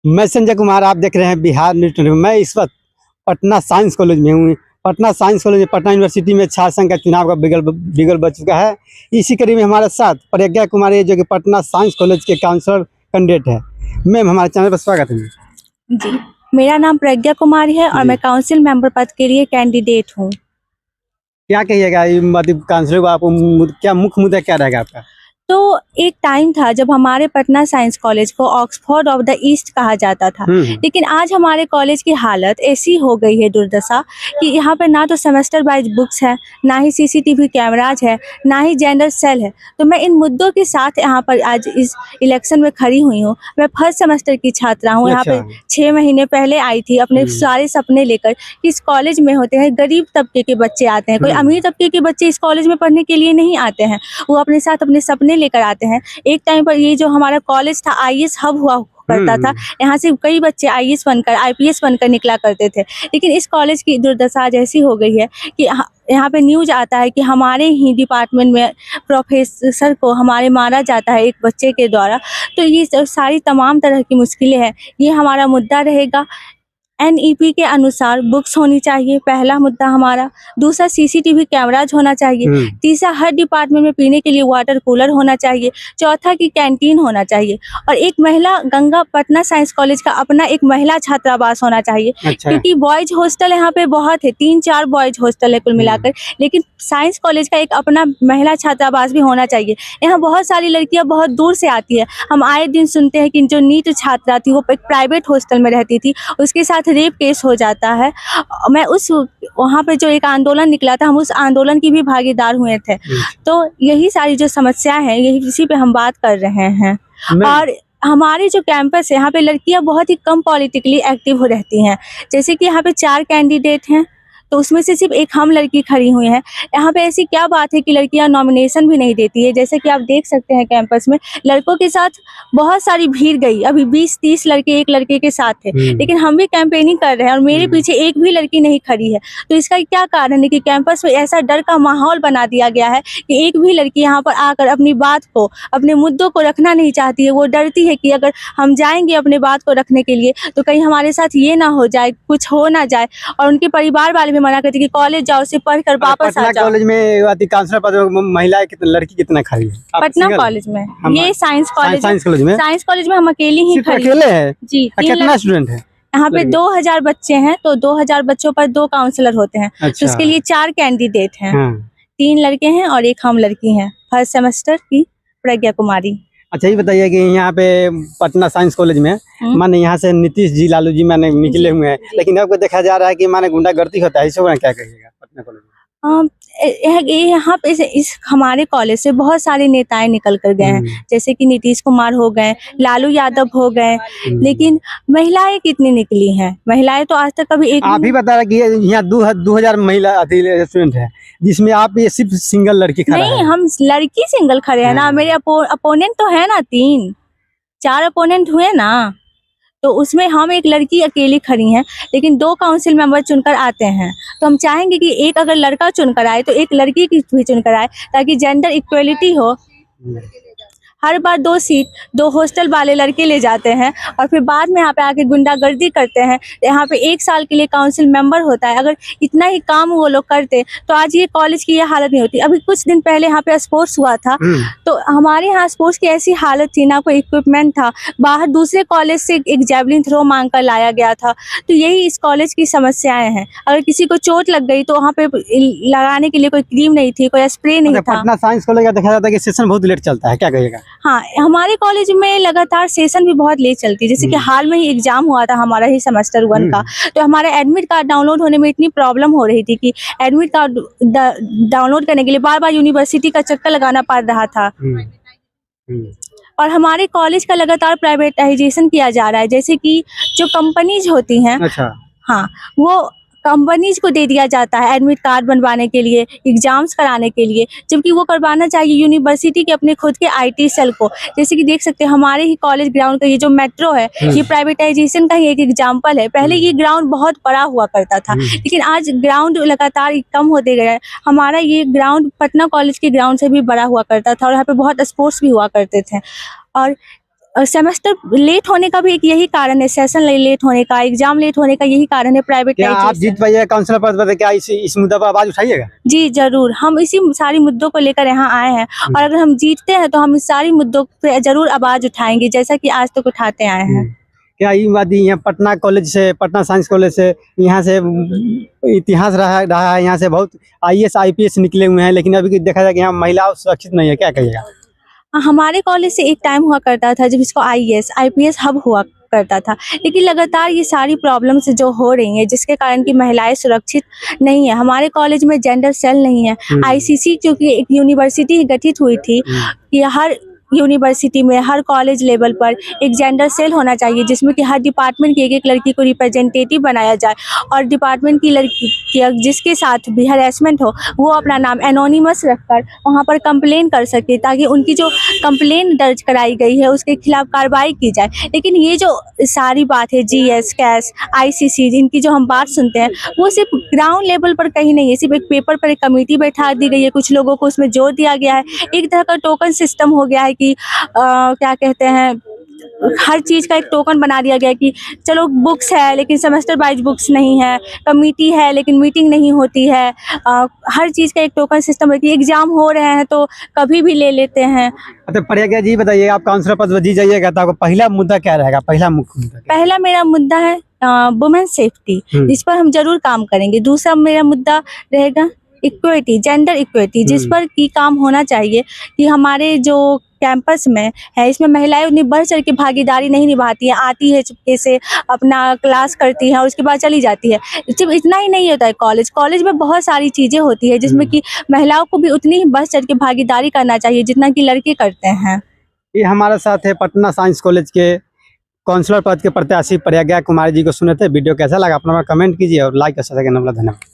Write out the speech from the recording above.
मैं संजय कुमार, आप देख रहे हैं बिहार न्यूज़ 24। मैं इस वक्त पटना साइंस कॉलेज में हूँ। पटना साइंस कॉलेज में पटना यूनिवर्सिटी में छात्र संघ का चुनाव का बिगल बच चुका है। इसी कड़ी में हमारे साथ प्रज्ञा कुमारी, जो कि पटना साइंस कॉलेज के काउंसलर कैंडिडेट है। मैम, हमारे चैनल पर स्वागत है। जी, मेरा नाम प्रज्ञा कुमारी है और मैं काउंसिल मेंबर पद के लिए कैंडिडेट हूँ। क्या कहिएगा, मतलब काउंसलर को आप क्या मुख्य मुद्दा क्या रहेगा आपका? तो एक टाइम था जब हमारे पटना साइंस कॉलेज को ऑक्सफोर्ड ऑफ द ईस्ट कहा जाता था, लेकिन आज हमारे कॉलेज की हालत ऐसी हो गई है दुर्दशा कि यहाँ पर ना तो सेमेस्टर वाइज बुक्स है, ना ही सीसीटीवी कैमराज है, ना ही जेंडर सेल है। तो मैं इन मुद्दों के साथ यहाँ पर आज इस इलेक्शन में खड़ी हुई हूँ। मैं फर्स्ट सेमेस्टर की छात्रा हूँ। यहाँ पे 6 महीने पहले आई थी अपने सारे सपने लेकर कि इस कॉलेज में होते हैं गरीब तबके के बच्चे आते हैं, कोई अमीर तबके के बच्चे इस कॉलेज में पढ़ने के लिए नहीं आते हैं। वो अपने साथ अपने सपने लेकर आते हैं। एक टाइम पर ये जो हमारा कॉलेज था आईएएस हब हुआ करता था। यहाँ से कई बच्चे आईएएस बनकर आईपीएस बनकर निकला करते थे, लेकिन इस कॉलेज की दुर्दशा आज ऐसी हो गई है कि यहाँ पे न्यूज आता है कि हमारे ही डिपार्टमेंट में प्रोफेसर को हमारे मारा जाता है एक बच्चे के द्वारा। तो ये सारी तमाम तरह की मुश्किलें हैं। ये हमारा मुद्दा रहेगा। एनईपी के अनुसार बुक्स होनी चाहिए, पहला मुद्दा हमारा। दूसरा, सीसीटीवी कैमराज होना चाहिए। तीसरा, हर डिपार्टमेंट में पीने के लिए वाटर कूलर होना चाहिए। चौथा, की कैंटीन होना चाहिए। और एक महिला गंगा पटना साइंस कॉलेज का अपना एक महिला छात्रावास होना चाहिए। अच्छा। क्योंकि बॉयज हॉस्टल यहाँ पे बहुत है, 3-4 बॉयज हॉस्टल है कुल मिलाकर, लेकिन साइंस कॉलेज का एक अपना महिला छात्रावास भी होना चाहिए। यहाँ बहुत सारी लड़कियाँ बहुत दूर से आती है। हम आए दिन सुनते हैं कि जो नीट छात्रा थी वो एक प्राइवेट हॉस्टल में रहती थी, उसके साथ रेप केस हो जाता है। मैं वहाँ पे जो एक आंदोलन निकला था, हम उस आंदोलन की भी भागीदार हुए थे। तो यही सारी जो समस्या है, यही इसी पे हम बात कर रहे हैं। और हमारे जो कैंपस है, यहाँ पे लड़कियां बहुत ही कम पॉलिटिकली एक्टिव हो रहती हैं। जैसे कि यहाँ पे 4 कैंडिडेट हैं, तो उसमें से सिर्फ एक हम लड़की खड़ी हुई है। यहाँ पे ऐसी क्या बात है कि लड़कियां नॉमिनेशन भी नहीं देती है? जैसे कि आप देख सकते हैं कैंपस में लड़कों के साथ बहुत सारी भीड़ गई। अभी 20-30 लड़के एक लड़के के साथ थे, लेकिन हम भी कैंपेनिंग कर रहे हैं और मेरे पीछे एक भी लड़की नहीं खड़ी है। तो इसका क्या कारण है कि कैंपस में ऐसा डर का माहौल बना दिया गया है कि एक भी लड़की यहाँ पर आकर अपनी बात को, अपने मुद्दों को रखना नहीं चाहती है। वो डरती है कि अगर हम जाएंगे अपने बात को रखने के लिए तो कहीं हमारे साथ ये ना हो जाए, कुछ हो ना जाए। और उनके परिवार वाले मना करती कि कॉलेज जाओ, सिर्फ पढ़कर वापस आ जाओ। कॉलेज में काउंसलर पद में महिला लड़की कितना खड़ी है पटना कॉलेज में? ये साइंस कॉलेज में हम अकेले ही खड़ी है जी। कितना स्टूडेंट है यहाँ पे? 2000 बच्चे हैं, तो 2000 बच्चों पर 2 काउंसलर होते हैं। तो इसके लिए 4 कैंडिडेट हैं। 3 लड़के हैं और एक हम लड़की हैं। फर्स्ट सेमेस्टर की प्रज्ञा कुमारी। अच्छा, ये बताइए कि यहाँ पे पटना साइंस कॉलेज में माने यहाँ से नीतीश जी, लालू जी माने निकले हुए हैं, लेकिन आपको देखा जा रहा है कि माने गुंडागर्दी होता है। इस बारे में क्या कहिएगा पटना कॉलेज में? यहाँ पे इस हमारे कॉलेज से बहुत सारे नेताएं निकल कर गए हैं, जैसे कि नीतीश कुमार हो गए, लालू यादव हो गए, लेकिन महिलाएं कितनी निकली हैं? महिलाएं तो आज तक कभी एक आप ही बता रहे कि यहाँ 2000 महिला स्टूडेंट है, जिसमें आप ये सिर्फ सिंगल लड़की खड़ा नहीं है। हम लड़की सिंगल खड़े हैं ना। मेरे अपोनेंट तो है ना, 3-4 अपोनेंट हुए ना, तो उसमें हम एक लड़की अकेली खड़ी हैं, लेकिन 2 काउंसिल मेंबर चुनकर आते हैं। तो हम चाहेंगे कि एक अगर लड़का चुनकर आए तो एक लड़की की भी चुनकर आए, ताकि जेंडर इक्वलिटी हो। हर बार 2 सीट 2 हॉस्टल वाले लड़के ले जाते हैं और फिर बाद में यहाँ पे आके गुंडागर्दी करते हैं। यहाँ पे 1 साल के लिए काउंसिल मेंबर होता है। अगर इतना ही काम वो लोग करते तो आज ये कॉलेज की ये हालत नहीं होती। अभी कुछ दिन पहले यहाँ पे स्पोर्ट्स हुआ था, तो हमारे यहाँ स्पोर्ट्स की ऐसी हालत थी, ना कोई इक्विपमेंट था। बाहर दूसरे कॉलेज से एक जैवलिन थ्रो मांग कर लाया गया था। तो यही इस कॉलेज की समस्याएं हैं। अगर किसी को चोट लग गई तो वहाँ पे लगाने के लिए कोई क्रीम नहीं थी, कोई स्प्रे नहीं था। पटना साइंस कॉलेज का देखा जाता है कि सेशन बहुत लेट चलता है, क्या कहिएगा? हाँ, हमारे कॉलेज में लगातार सेशन भी बहुत लेट चलती है। जैसे कि हाल में ही एग्जाम हुआ था हमारा ही सेमेस्टर 1 का, तो हमारा एडमिट कार्ड डाउनलोड होने में इतनी प्रॉब्लम हो रही थी कि एडमिट कार्ड डाउनलोड करने के लिए बार बार यूनिवर्सिटी का चक्कर लगाना पड़ रहा था। और हमारे कॉलेज का लगातार प्राइवेटाइजेशन किया जा रहा है। जैसे कि जो कंपनीज होती हैं, अच्छा, हाँ, वो कंपनीज को दे दिया जाता है एडमिट कार्ड बनवाने के लिए, एग्जाम्स कराने के लिए, जबकि वो करवाना चाहिए यूनिवर्सिटी के अपने खुद के आईटी सेल को। जैसे कि देख सकते हैं हमारे ही कॉलेज ग्राउंड का ये जो मेट्रो है, ये प्राइवेटाइजेशन का ही एक एग्जाम्पल है। पहले ये ग्राउंड बहुत बड़ा हुआ करता था, लेकिन आज ग्राउंड लगातार कम होते गया है। हमारा ये ग्राउंड पटना कॉलेज के ग्राउंड से भी बड़ा हुआ करता था और यहाँ पे बहुत स्पोर्ट्स भी हुआ करते थे। और सेमेस्टर लेट होने का भी एक यही कारण है, सेशन लेट होने का, एग्जाम लेट होने का यही कारण है, क्या आप प्राइवेटाइजेशन। जीत पाइएगा काउंसलर पद पर? क्या इस मुद्दा पर आवाज उठाइएगा? जी जरूर, हम इसी सारी मुद्दों को लेकर यहाँ आए हैं और अगर हम जीतते हैं तो हम इस सारी मुद्दों पे जरूर आवाज उठाएंगे, जैसा कि आज तक उठाते आए हैं। क्या ये बात यहाँ पटना कॉलेज से, पटना साइंस कॉलेज से, यहाँ से इतिहास रहा है, यहाँ से बहुत IAS IPS निकले हुए हैं, लेकिन अभी देखा जाए कि यहाँ महिला सुरक्षित नहीं है, क्या कहिएगा? हमारे कॉलेज से एक टाइम हुआ करता था जब इसको IAS IPS हब हुआ करता था, लेकिन लगातार ये सारी प्रॉब्लम्स जो हो रही हैं जिसके कारण कि महिलाएं सुरक्षित नहीं है। हमारे कॉलेज में जेंडर सेल नहीं है। ICC जो कि एक यूनिवर्सिटी गठित हुई थी कि हर यूनिवर्सिटी में, हर कॉलेज लेवल पर एक जेंडर सेल होना चाहिए जिसमें कि हर डिपार्टमेंट की एक लड़की को रिप्रेजेंटेटिव बनाया जाए और डिपार्टमेंट की लड़की की जिसके साथ भी हैरेसमेंट हो वो अपना नाम एनोनिमस रखकर वहाँ पर कंप्लेन कर सके, ताकि उनकी जो कंप्लेन दर्ज कराई गई है उसके खिलाफ कार्रवाई की जाए। लेकिन ये जो सारी बात है GS CAS ICC इनकी जो हम बात सुनते हैं वो सिर्फ ग्राउंड लेवल पर कहीं नहीं है, सिर्फ एक पेपर पर एक कमेटी बैठा दी गई है, कुछ लोगों को उसमें जोर दिया गया है, एक तरह का टोकन सिस्टम हो गया है कि क्या कहते हैं, हर चीज़ का एक टोकन बना दिया गया है कि चलो बुक्स है लेकिन सेमेस्टर वाइज बुक्स नहीं है, कमेटी है लेकिन मीटिंग नहीं होती है, हर चीज़ का एक टोकन सिस्टम है कि एग्जाम हो रहे हैं तो कभी भी ले लेते हैं। अच्छा प्रज्ञा जी बताइए, आप काउंसलर पद पर जीत जाइएगा तो आपका पहला मुद्दा क्या रहेगा? पहला मुख्य मुद्दा क्या? पहला मेरा मुद्दा है वुमेन सेफ्टी, इस पर हम जरूर काम करेंगे। दूसरा मेरा मुद्दा रहेगा इक्विटी, जेंडर इक्विटी, जिस पर की काम होना चाहिए कि हमारे जो कैंपस में है इसमें महिलाएं उतनी बढ़ चढ़ के भागीदारी नहीं निभाती हैं, आती है चुपके से अपना क्लास करती है और उसके बाद चली जाती है। सिर्फ इतना ही नहीं होता है, कॉलेज में बहुत सारी चीज़ें होती है जिसमें कि महिलाओं को भी उतनी ही बढ़ चढ़ के भागीदारी करना चाहिए जितना कि लड़के करते हैं। ये हमारे साथ है पटना साइंस कॉलेज के काउंसलर पद के प्रत्याशी प्रज्ञा कुमारी जी को सुने थे। वीडियो कैसा लगा अपना कमेंट कीजिए और लाइक कर सकें। धन्यवाद।